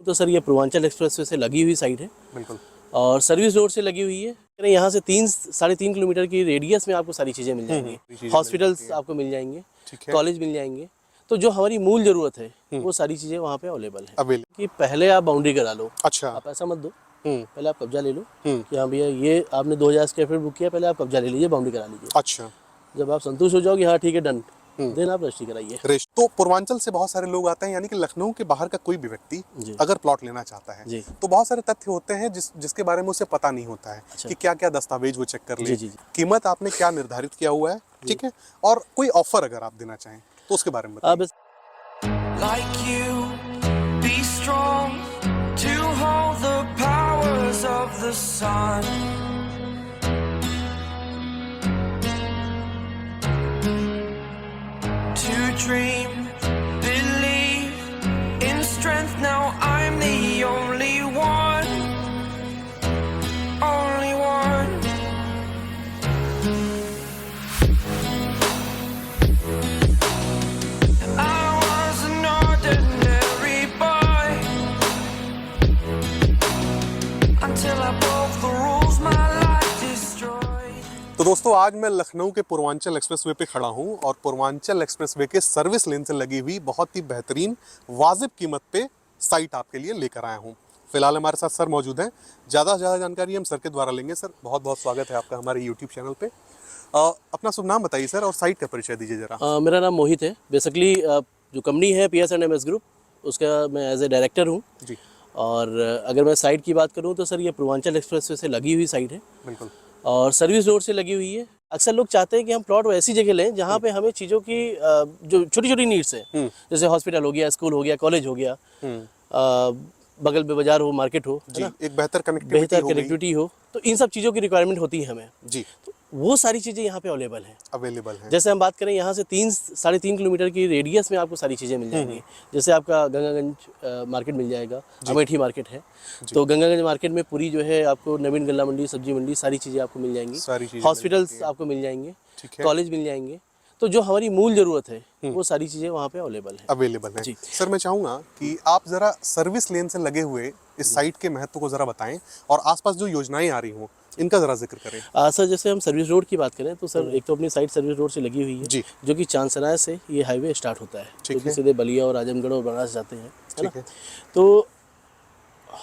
तो सर ये पूर्वांचल एक्सप्रेसवे से लगी हुई साइट है बिल्कुल। और सर्विस रोड से लगी हुई है। यहाँ से 3-3.5 किलोमीटर की रेडियस में आपको सारी चीज़ें मिल जाएंगी। हॉस्पिटल्स आपको मिल जाएंगे, कॉलेज मिल जाएंगे। तो जो हमारी मूल ज़रूरत है वो सारी चीज़ें वहाँ पे अवेलेबल है। कि पहले आप बाउंड्री करा लो, अच्छा, आप ऐसा मत दो, पहले आप कब्जा ले लो कि हाँ भैया ये आपने 2000 स्क्वायर फीट बुक किया, पहले आप कब्जा ले लीजिए, बाउंड्री करा लीजिए। अच्छा, जब आप संतुष्ट हो जाओगे, हाँ ठीक है डन, देन आप रजिस्ट्री कराइए। तो पूर्वांचल से बहुत सारे लोग आते हैं, यानी कि लखनऊ के बाहर का कोई भी व्यक्ति अगर प्लॉट लेना चाहता है तो बहुत सारे तथ्य होते हैं जिसके बारे में उसे पता नहीं होता है। कि क्या क्या दस्तावेज वो चेक कर ले, कीमत आपने क्या निर्धारित किया हुआ है, ठीक है, और कोई ऑफर अगर आप देना चाहें तो उसके बारे में बताइए। Dream, believe in strength. Now I'm the only one, only one. I was an ordinary boy until I broke the rules my life destroyed. तो दोस्तों आज मैं लखनऊ के पूर्वांचल एक्सप्रेसवे पे खड़ा हूँ और पूर्वांचल एक्सप्रेसवे के सर्विस लेन से लगी हुई बहुत ही बेहतरीन वाजिब कीमत पे साइट आपके लिए लेकर आया हूँ। फिलहाल हमारे साथ सर मौजूद हैं, ज़्यादा से ज़्यादा जानकारी हम सर के द्वारा लेंगे। सर बहुत बहुत स्वागत है आपका हमारे यूट्यूब चैनल पे। अपना शुभ नाम बताइए सर और साइट का परिचय दीजिए जरा। मेरा नाम मोहित है। बेसिकली जो कंपनी है PS&MS ग्रुप, उसका मैं एज ए डायरेक्टर हूँ जी। और अगर मैं साइट की बात करूँ तो सर ये पूर्वांचल एक्सप्रेसवे से लगी हुई साइट है। बिल्कुल। और सर्विस रोड से लगी हुई है। अक्सर लोग चाहते हैं कि हम प्लॉट ऐसी जगह लें जहाँ पे हमें चीज़ों की जो छोटी छोटी नीड्स है, जैसे हॉस्पिटल हो गया, स्कूल हो गया, कॉलेज हो गया, बगल में बाजार हो, मार्केट हो, जी, एक बेहतर कनेक्टिविटी हो, तो इन सब चीज़ों की रिक्वायरमेंट होती है हमें जी। तो वो सारी चीज़ें यहाँ पे अवेलेबल हैं। जैसे हम बात करें, यहाँ से 3-3.5 किलोमीटर की रेडियस में आपको सारी चीज़ें मिल जाएंगी। जैसे आपका गंगागंज मार्केट मिल जाएगा, अमेठी मार्केट है, तो गंगागंज मार्केट में पूरी जो है आपको नवीन गल्ला मंडी, सब्जी मंडी, सारी चीज़ें आपको मिल जाएंगी। हॉस्पिटल्स आपको मिल जाएंगे, कॉलेज मिल जाएंगे। तो जो हमारी मूल ज़रूरत है वो सारी चीज़ें वहाँ पे अवेलेबल है जी। सर मैं चाहूँगा कि आप ज़रा सर्विस लेन से लगे हुए इस साइट के महत्व को ज़रा बताएं और आसपास जो योजनाएं आ रही हों इनका ज़रा जिक्र करें। सर जैसे हम सर्विस रोड की बात करें तो सर एक तो अपनी साइट सर्विस रोड से लगी हुई है जी, जो कि चांदसराय से ये हाईवे स्टार्ट होता है, जो कि सीधे बलिया और आजमगढ़ और बनारस जाते हैं, है ना। तो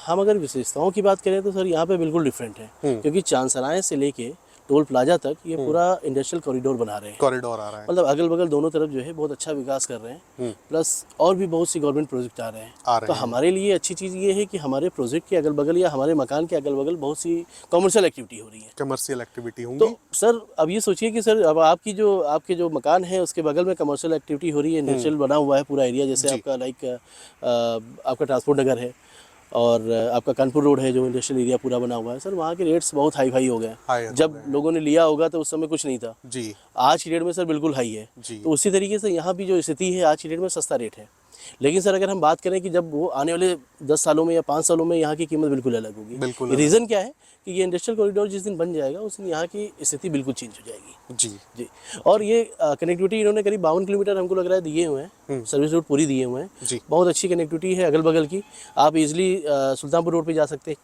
हम अगर विशेषताओं की बात करें तो सर यहाँ पे बिल्कुल डिफरेंट है, क्योंकि चांदसराय से लेके टोल प्लाजा तक ये पूरा इंडस्ट्रियल कॉरिडोर बना रहे हैं। कॉरिडोर आ रहा है, मतलब अगल बगल दोनों तरफ जो है बहुत अच्छा विकास कर रहे हैं। प्लस और भी बहुत सी गवर्नमेंट प्रोजेक्ट आ रहे हैं। तो हमारे लिए अच्छी चीज़ ये है कि हमारे प्रोजेक्ट के अगल बगल या हमारे मकान के अगल बगल बहुत सी कमर्शियल एक्टिविटी हो रही है। कमर्शियल एक्टिविटी होंगी। तो सर अब ये सोचिए कि सर अब आपके जो मकान है उसके बगल में कमर्शियल एक्टिविटी हो रही है, इंडस्ट्रियल बना हुआ है पूरा एरिया, जैसे आपका आपका ट्रांसपोर्ट नगर है और आपका कानपुर रोड है जो इंडस्ट्रियल एरिया पूरा बना हुआ है। सर वहाँ के रेट्स बहुत हाई फाई हो गए। जब लोगों ने लिया होगा तो उस समय कुछ नहीं था जी, आज की डेट में सर बिल्कुल हाई है जी। तो उसी तरीके से यहाँ भी जो स्थिति है आज की डेट में सस्ता रेट है। लेकिन सर अगर हम बात करें कि जब वो आने वाले 10 सालों में या 5 सालों में यहाँ की कीमत बिल्कुल अलग होगी। रीज़न क्या है कि ये इंडस्ट्रियल कॉरिडोर जिस दिन बन जाएगा उस दिन यहाँ की स्थिति बिल्कुल चेंज हो जाएगी जी जी। और ये कनेक्टिविटी इन्होंने करीब 52 किलोमीटर हमको लग रहा है दिए हुए हैं, सर्विस रोड पूरी दिए हुए हैं जी। बहुत अच्छी कनेक्टिविटी है अगल बगल की। आप इजिली सुल्तानपुर रोड पे जा सकते हैं,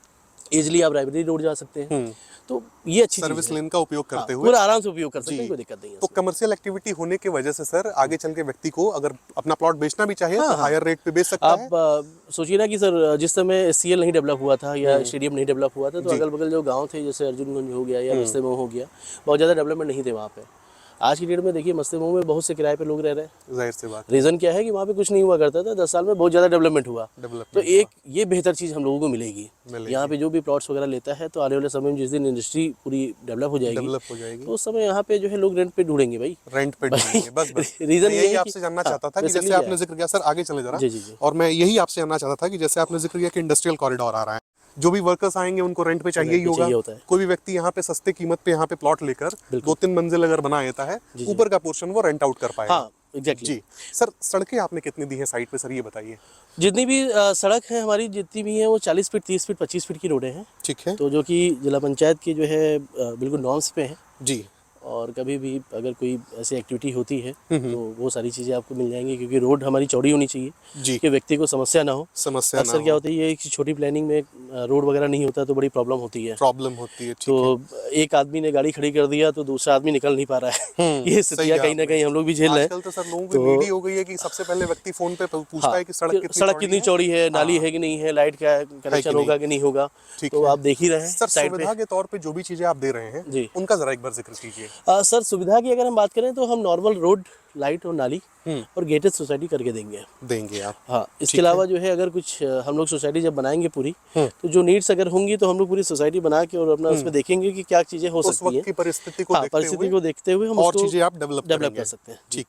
इजिली आप रायबरेली रोड जा सकते हैं। तो ये अच्छी सर्विस लेन का उपयोग करते हुए पूरा आराम से उपयोग कर सकते हैं, कोई दिक्कत नहीं है। तो कमर्शियल एक्टिविटी होने की वजह से सर आगे चल के व्यक्ति को अगर अपना प्लॉट बेचना भी चाहिए तो हायर रेट पे बेच सकता है। आप सोचिए ना कि सर जिस समय SCL नहीं डेवलप हुआ था या स्टेडियम नहीं डेवलप हुआ था तो अगल बगल जो गाँव थे जैसे अर्जुनगंज हो गया या मस्तेमऊ हो गया, बहुत ज़्यादा डेवलपमेंट नहीं थे वहाँ पे। आज की डेट में देखिए मस्तेमऊ में बहुत से किराए पे लोग रह रहे हैं, जाहिर सी बात। रीज़न क्या है कि वहाँ पे कुछ नहीं हुआ करता था, 10 साल में बहुत ज़्यादा डेवलपमेंट हुआ। तो एक ये बेहतर चीज़ हम लोगों को मिलेगी यहाँ पे जो भी प्लॉट्स वगैरह लेता है, तो आने वाले समय में जिस दिन इंडस्ट्री पूरी डेवलप हो जाएगी तो उस समय यहाँ पे जो है लोग रेंट पे ढूंढेंगे भाई, रेंट पे ढूंढेंगे। बस रीज़न यही आपसे जानना चाहता था कि जैसे आपने जिक्र किया, सर आगे चले जरा, और मैं यही आपसे जानना चाहता था कि जैसे आपने जिक्र किया कि इंडस्ट्रियल कॉरिडोर आ रहा है, जो भी वर्कर्स आएंगे उनको रेंट पे चाहिए ही होगा। कोई भी व्यक्ति यहाँ पे सस्ते कीमत पे यहाँ पे प्लॉट लेकर 2-3 मंजिल अगर बना लेता है, ऊपर का पोर्शन वो रेंट आउट कर पाएगा। एग्जैक्टली जी। सर सड़कें आपने कितनी दी हैं साइट पे, सर ये बताइए। जितनी भी सड़क है हमारी जितनी भी है वो 40 फीट 30 फीट 25 फीट की रोडें हैं, ठीक है, तो जो कि जिला पंचायत की जो है बिल्कुल नॉर्म्स पे हैं जी। और कभी भी अगर कोई ऐसी एक्टिविटी होती है तो वो सारी चीज़ें आपको मिल जाएंगी, क्योंकि रोड हमारी चौड़ी होनी चाहिए जी, कि व्यक्ति को समस्या ना हो। समस्या ना अक्सर क्या हो, होता है ये कि छोटी प्लानिंग में रोड वगैरह नहीं होता तो बड़ी प्रॉब्लम होती है। प्रॉब्लम होती है। ठीक तो एक आदमी ने गाड़ी खड़ी कर दिया तो दूसरा आदमी निकल नहीं पा रहा है। ये सही स्थितियाँ कहा कहीं ना आपने। कहीं हम लोग भी झेल रहे हैं। आजकल तो सर लोगों की तो नीडी हो गई है कि सबसे पहले व्यक्ति फोन पे पूछता हाँ, है कि सड़क कि कितनी सड़क कितनी चौड़ी है, नाली हाँ, है कि नहीं है, लाइट का कनेक्शन होगा कि नहीं होगा। ठीक तो है। आप देख ही रहे हैं सर साइड पे। सुविधा के तौर पे जो भी चीजें आप दे रहे हैं जी। उनका जरा एक बार जिक्र कीजिए। सर सुविधा की अगर हम बात करें तो हम नॉर्मल रोड, लाइट और नाली और गेटेड सोसाइटी करके देंगे। देंगे आप। हाँ, इसके अलावा जो है अगर कुछ हम लोग सोसाइटी जब बनाएंगे पूरी, तो जो नीड्स अगर होंगी तो हम लोग पूरी सोसाइटी बना के और अपना उसमें देखेंगे कि क्या चीज़ें हो उस सकती वक्त हैं। की परिस्थिति को हाँ, देखते परिस्थिति हुए को देखते हुए हम और उसको चीजें आप डेवलप डेवलप करेंगे। कर सकते हैं। ठीक।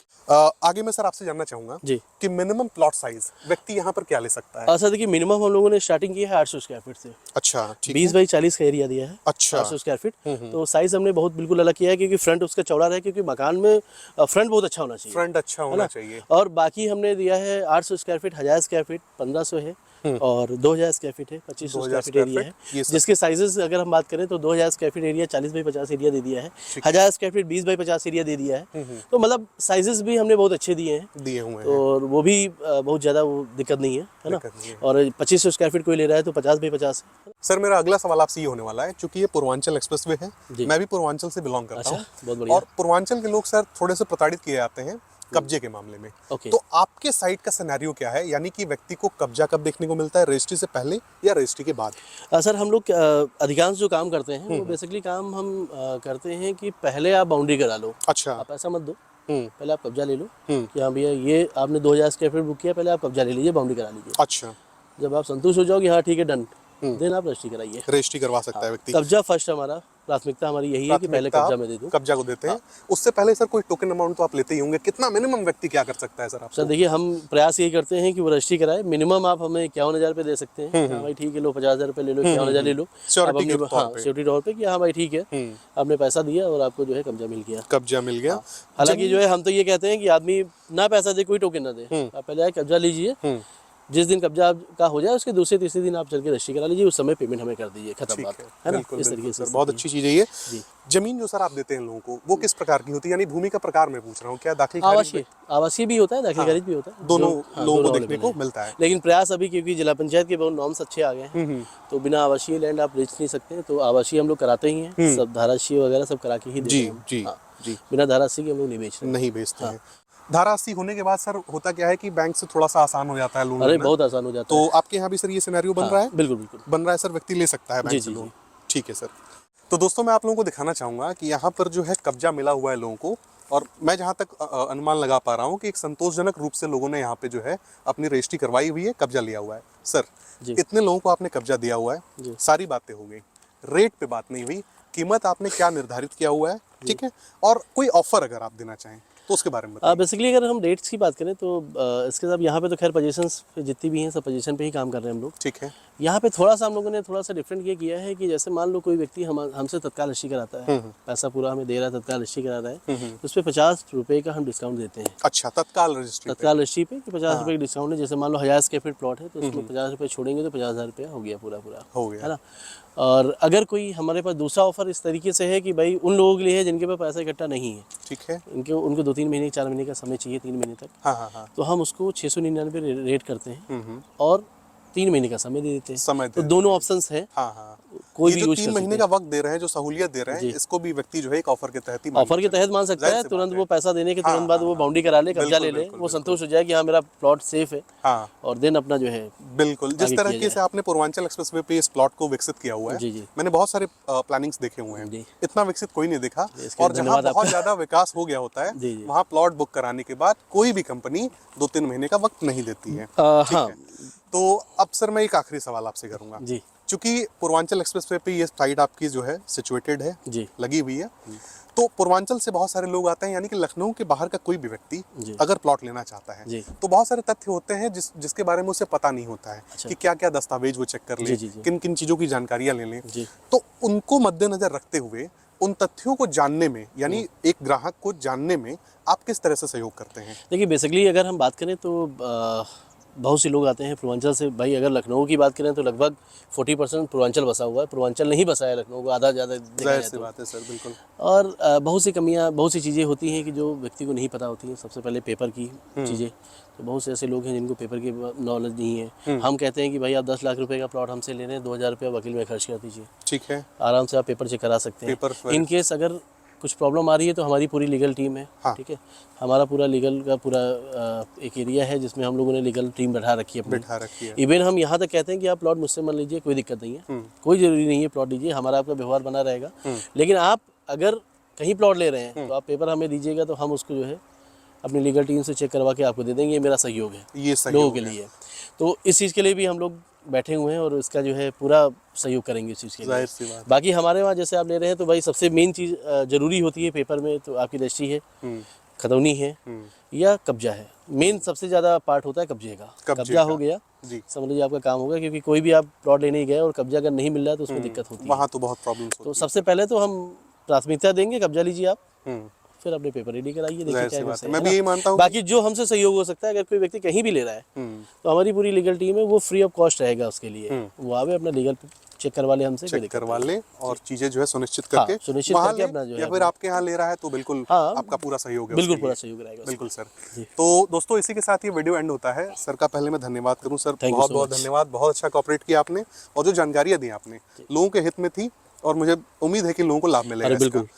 आगे मैं सर आपसे जानना चाहूंगा जी। कि मिनिमम प्लॉट साइज व्यक्ति यहाँ पर क्या ले सकता है? सर देखिए, मिनिमम हम लोगों ने स्टार्टिंग की है 800 स्क्वायर फीट से। अच्छा, ठीक 20 है। बाई 40 का एरिया दिया है। अच्छा। 800 स्क्वायर फीट। तो साइज हमने बहुत बिल्कुल अलग किया है, क्योंकि फ्रंट उसका चौड़ा रहे, क्योंकि मकान में फ्रंट बहुत अच्छा होना चाहिए। फ्रंट अच्छा है होना ना? चाहिए। और बाकी हमने दिया है 800 स्क्वायर फीट, 1000 स्क्वायर फीट, 1500 है और 2000 स्क्वायर फीट है, 2500 2000 square feet square area feet, है। ये सब। जिसके साइजेस अगर हम बात करें तो 2000 square feet area 40 by 50 area दे दिया है, 1000 स्क्वायर फीट 20 बाई 50 एरिया दे दिया है। तो मतलब साइजेस भी हमने बहुत अच्छे दिए हैं, दिए हुए हैं। तो वो भी बहुत ज़्यादा वो दिक्कत नहीं है ना। दिक्कत नहीं है। और 2500 स्क्वायर फीट कोई ले रहा है तो 50 बाई 50। सर मेरा अगला सवाल आपसे ये होने वाला है, क्योंकि ये पूर्वांचल एक्सप्रेसवे है, जी। मैं भी पूर्वांचल से बिलोंग करता अच्छा, हूँ। बहुत बढ़िया। और पूर्वांचल के लोग सर थोड़े से प्रताड़ित किए जाते हैं कब्जे के मामले में। ओके। तो आपके साइड का सिनेरियो क्या है, यानी कि व्यक्ति को कब्जा कब देखने को मिलता है, रजिस्ट्री से पहले या रजिस्ट्री के बाद? सर हम लोग अधिकांश जो काम करते हैं वो बेसिकली काम हम करते हैं कि पहले आप बाउंड्री करा लो। अच्छा। आप ऐसा मत दो, हम्म। पहले आप कब्जा ले लो कि हाँ भैया ये आपने 2000 स्क्वायर फीट बुक किया, पहले आप कब्जा ले लीजिए, बाउंड्री करा लीजिए। अच्छा। जब आप संतुष्ट हो जाओगे, हाँ ठीक है डन, देन आप रजिस्ट्री कराइए। रजिस्ट्री करवा सकता है व्यक्ति। कब्जा फर्स्ट, हमारा प्राथमिकता हमारी यही है कि पहले प्राथमिकता कब्जा आप में दे दूं। कब्जा को देते हैं। उससे पहले सर कोई टोकन अमाउंट तो आप लेते ही होंगे, कितना मिनिमम व्यक्ति क्या कर सकता है सर आपको? सर देखिए, हम प्रयास यही करते हैं कि वो रजिस्ट्री कराए। मिनिमम आप हमें 51,000 रुपये दे सकते हैं। हाँ भाई ठीक है, लो 50,000 रुपये ले लो, 51,000 ले लो। Surety अब के अपने तौर हाँ पे। सिक्योरिटी तौर पे कि हाँ भाई ठीक है, आपने पैसा दिया और आपको जो है कब्जा मिल गया। कब्जा मिल गया। हालांकि जो है हम तो ये कहते हैं कि आदमी ना पैसा दे, कोई टोकन ना दे, आप पहले आए कब्जा लीजिए। जिस दिन कब्जा आपका हो जाए उसके दूसरे तीसरे दिन आप चल के रजिस्ट्री करा लीजिए, उस समय पेमेंट हमें कर दीजिए, खत्म बात है ना। बिल्कुल, इस बिल्कुल तरीके से सर, बहुत अच्छी चीज़ है ये। जी। जमीन जो सर आप देते हैं लोगों को वो किस प्रकार की होती है, यानी भूमि का प्रकार मैं पूछ रहा हूँ, क्या दाखिल खारिज आवासीय आवासीय भी होता है, दाखिल खारिज भी होता है, दोनों हाँ, लोगों को दोनों देखने available को है। मिलता है? लेकिन प्रयास अभी, क्योंकि जिला पंचायत के बहुत नॉर्म्स अच्छे आ गए हैं, तो बिना आवासीय लैंड आप बेच नहीं सकते, तो आवासीय हम लोग कराते ही हैं, सब धाराशिय वगैरह सब करा के ही देते जी, हैं हम। जी, हाँ, जी। बिना धाराशिय के हम लोग नहीं बेच रहे हैं। नहीं बेचते हैं। धारा 80 होने के बाद सर होता क्या है कि बैंक से थोड़ा सा आसान हो जाता है लोन अरे लेना। बहुत आसान हो जाता तो है। आपके यहाँ भी सर ये सिनेरियो बन हाँ, रहा है? बिल्कुल बिल्कुल बन रहा है सर, व्यक्ति ले सकता है जी, बैंक से जी, लोन। जी। ठीक है सर। तो दोस्तों मैं आप लोगों को दिखाना चाहूँगा कि यहाँ पर जो है कब्जा मिला हुआ है लोगों को, और मैं जहाँ तक अनुमान लगा पा रहा हूँ कि एक संतोषजनक रूप से लोगों ने यहाँ पे जो है अपनी रजिस्ट्री करवाई हुई है, कब्जा लिया हुआ है। सर जी। इतने लोगों को आपने कब्जा दिया हुआ है, जी। सारी बातें हो गई, रेट पे बात नहीं हुई, कीमत आपने क्या निर्धारित किया हुआ है, ठीक है, और कोई ऑफर अगर आप देना चाहें तो उसके बारे में बताइए। बेसिकली अगर हम रेट्स की बात करें तो इसके साथ यहाँ पे तो खैर पोजीशंस जितनी भी हैं सब पोजीशन पे ही काम कर रहे हैं हम लोग। ठीक है। यहाँ पे थोड़ा सा हम लोगों ने थोड़ा सा डिफरेंट ये किया है कि जैसे मान लो कोई व्यक्ति हमसे तत्काल रजिस्ट्री कराता है, पैसा पूरा हमें दे रहा है, तत्काल रजिस्ट्री करा रहा है, तो उस पर 50 रुपये का हम डिस्काउंट देते हैं। अच्छा, तत्काल रजिस्ट्री पे। तत्काल रजिस्ट्री पे कि 50 रुपये का डिस्काउंट है। जैसे मान लो 1000 स्क्वायर फीट प्लॉट है तो उसमें 50 रुपये छोड़ेंगे तो 50,000 रुपया हो गया पूरा हो गया। है ना। और अगर कोई हमारे पास दूसरा ऑफर इस तरीके से है कि भाई उन लोगों के लिए है जिनके पास पैसा इकट्ठा नहीं है, ठीक है। उनको 2-3 महीने 4 महीने का समय चाहिए, 3 महीने तक, हाँ हाँ हाँ। तो हम उसको 699 रेट करते हैं और 3 महीने का समय दे देते हैं। समय तो दे दोनों ऑप्शंस हैं, हाँ हाँ। कोई ये भी जो यूज 3 कर महीने सकते का हैं। वक्त दे रहे हैं, जो सहूलियत दे रहे हैं, इसको भी व्यक्ति जो है एक ऑफर के तहत ही ऑफर के तहत मान सकता है। जाहिर सी तुरंत बात वो है। पैसा देने के तुरंत हाँ, बाद हाँ, वो बाउंड्री करा ले, कब्जा बिल्कुल, ले ले, बिल्कुल, वो बिल्कुल। संतुष्ट हो जाए कि हाँ मेरा प्लॉट सेफ है, हाँ और देन अपना जो है बिल्कुल। जिस आगे किया तरीके से आपने पूर्वांचल एक्सप्रेसवे पे इस प्लॉट को विकसित किया हुआ है, जी, जी। मैंने बहुत सारे प्लानिंग्स देखे हुए हैं, जी। इतना विकसित कोई नहीं देखा। इसके और जहाँ धन्यवाद बहुत आपका। ज्यादा विकास हो गया होता है, जी, जी। वहाँ प्लॉट बुक कराने के बाद कोई भी कंपनी 2-3 महीने का वक्त नहीं देती है। ठीक हाँ है। तो अब सर मैं एक आखिरी सवाल आपसे करूंगा, जी क्योंकि पूर्वांचल एक्सप्रेसवे पे ये साइट आपकी जो है सिचुएटेड है, जी लगी हुई है, तो पूर्वांचल से बहुत सारे लोग आते हैं, यानी कि लखनऊ के बाहर का कोई भी व्यक्ति जी। अगर प्लॉट लेना चाहता है, जी। तो बहुत सारे तथ्य होते हैं जिसके बारे में उसे पता नहीं होता है। अच्छा। कि क्या क्या दस्तावेज वो चेक कर ले, जी, जी, जी। किन किन चीज़ों की जानकारियां ले लें। जी। तो उनको मद्देनजर रखते हुए उन तथ्यों को जानने में, यानी एक ग्राहक को जानने में आप किस तरह से सहयोग करते हैं? देखिए बेसिकली अगर हम बात करें तो बहुत से लोग आते हैं पूर्वांचल से। भाई अगर लखनऊ की बात करें तो लगभग 40% पूर्वांचल बसा हुआ है, पूर्वांचल नहीं बसा है लखनऊ को, आधा ज़्यादा देखा जाहिर जाए सी तो। बात है सर, बिल्कुल। और बहुत सी कमियां, बहुत सी चीज़ें होती हैं कि जो व्यक्ति को नहीं पता होती हैं। सबसे पहले पेपर की चीज़ें, तो बहुत से ऐसे लोग हैं जिनको पेपर की नॉलेज नहीं है। हम कहते हैं कि भाई आप 10 लाख रुपए का प्लॉट हमसे ले रहे हैं, 2000 रुपया वकील में खर्च कर दीजिए, ठीक है। आराम से आप पेपर चेक करा सकते हैं। पेपर इन केस अगर कुछ प्रॉब्लम आ रही है तो हमारी पूरी लीगल टीम है। हाँ। ठीक है, हमारा पूरा लीगल का पूरा एक एरिया है जिसमें हम लोगों ने लीगल टीम बैठा रखी है अपनी। बैठा रखी है। इवन हम यहाँ तक कहते हैं कि आप प्लॉट मुझसे मत लीजिए, कोई दिक्कत नहीं है, कोई ज़रूरी नहीं है प्लॉट लीजिए, हमारा आपका व्यवहार बना रहेगा। लेकिन आप अगर कहीं प्लॉट ले रहे हैं तो आप पेपर हमें दीजिएगा, तो हम उसको जो है अपनी लीगल टीम से चेक करवा के आपको दे देंगे। ये मेरा सहयोग है ये सही लोगों के लिए। तो इस चीज़ के लिए भी हम लोग बैठे हुए हैं और इसका जो है पूरा सहयोग करेंगे इस चीज़ के लिए। जाहिर सी बात। बाकी हमारे वहाँ जैसे आप ले रहे हैं तो भाई सबसे मेन चीज़ ज़रूरी होती है पेपर में, तो आपकी रजिस्ट्री है, खतौनी है या कब्जा है। मेन सबसे ज़्यादा पार्ट होता है कब्जे का। कब्जा हो गया, जी, समझ लीजिए आपका काम होगा, क्योंकि कोई भी आप प्लॉट लेने ही गए और कब्जा अगर नहीं मिल रहा है तो उसमें दिक्कत होती है। वहाँ तो बहुत प्रॉब्लम्स तो होती सबसे पहले तो हम प्राथमिकता देंगे, कब्जा लीजिए आप, है। फिर अपने पेपर रेडी कराइए, देखिए जाहिर क्या सी है, बात कैसे है। है मैं ना? भी यही मानता हूँ। बाकी जो हमसे सहयोग हो सकता है, अगर कोई व्यक्ति कहीं भी ले रहा है तो हमारी पूरी लीगल टीम है, वो फ्री ऑफ कॉस्ट रहेगा उसके लिए। वो आवे अपना लीगल चेक करवा ले हमसे, कोई चेक दिक्कत करवा नहीं है। ले और चीजें जो है सुनिश्चित हाँ, करके सुनिश्चित वहाँ करके ले, अपना जो है या फिर आपके यहाँ ले रहा है तो बिल्कुल हाँ, आपका पूरा सहयोग है बिल्कुल उसके पूरा लिए। सहयोग रहेगा उसके बिल्कुल सर। जी। तो दोस्तों इसी के साथ ये वीडियो एंड होता है। सर का पहले मैं धन्यवाद करूं। सर Thank you बहुत so बहुत much। धन्यवाद, बहुत अच्छा कोऑपरेट किया आपने और जो जानकारियां दी आपने लोगों के हित में थी और मुझे उम्मीद है कि लोगों को लाभ मिलेगा अरे इसका। बिल्कुल।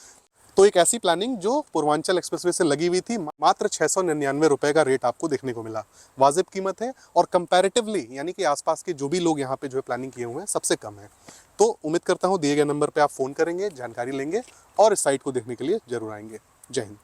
तो एक ऐसी प्लानिंग जो पूर्वांचल एक्सप्रेसवे से लगी हुई थी, मात्र 699 रुपए का रेट आपको देखने को मिला। वाजिब कीमत है और कंपैरेटिवली यानी कि आसपास के जो भी लोग यहाँ पे जो है प्लानिंग किए हुए हैं सबसे कम है। तो उम्मीद करता हूँ दिए गए नंबर पे आप फोन करेंगे, जानकारी लेंगे और इस साइट को देखने के लिए जरूर आएंगे। जय हिंद।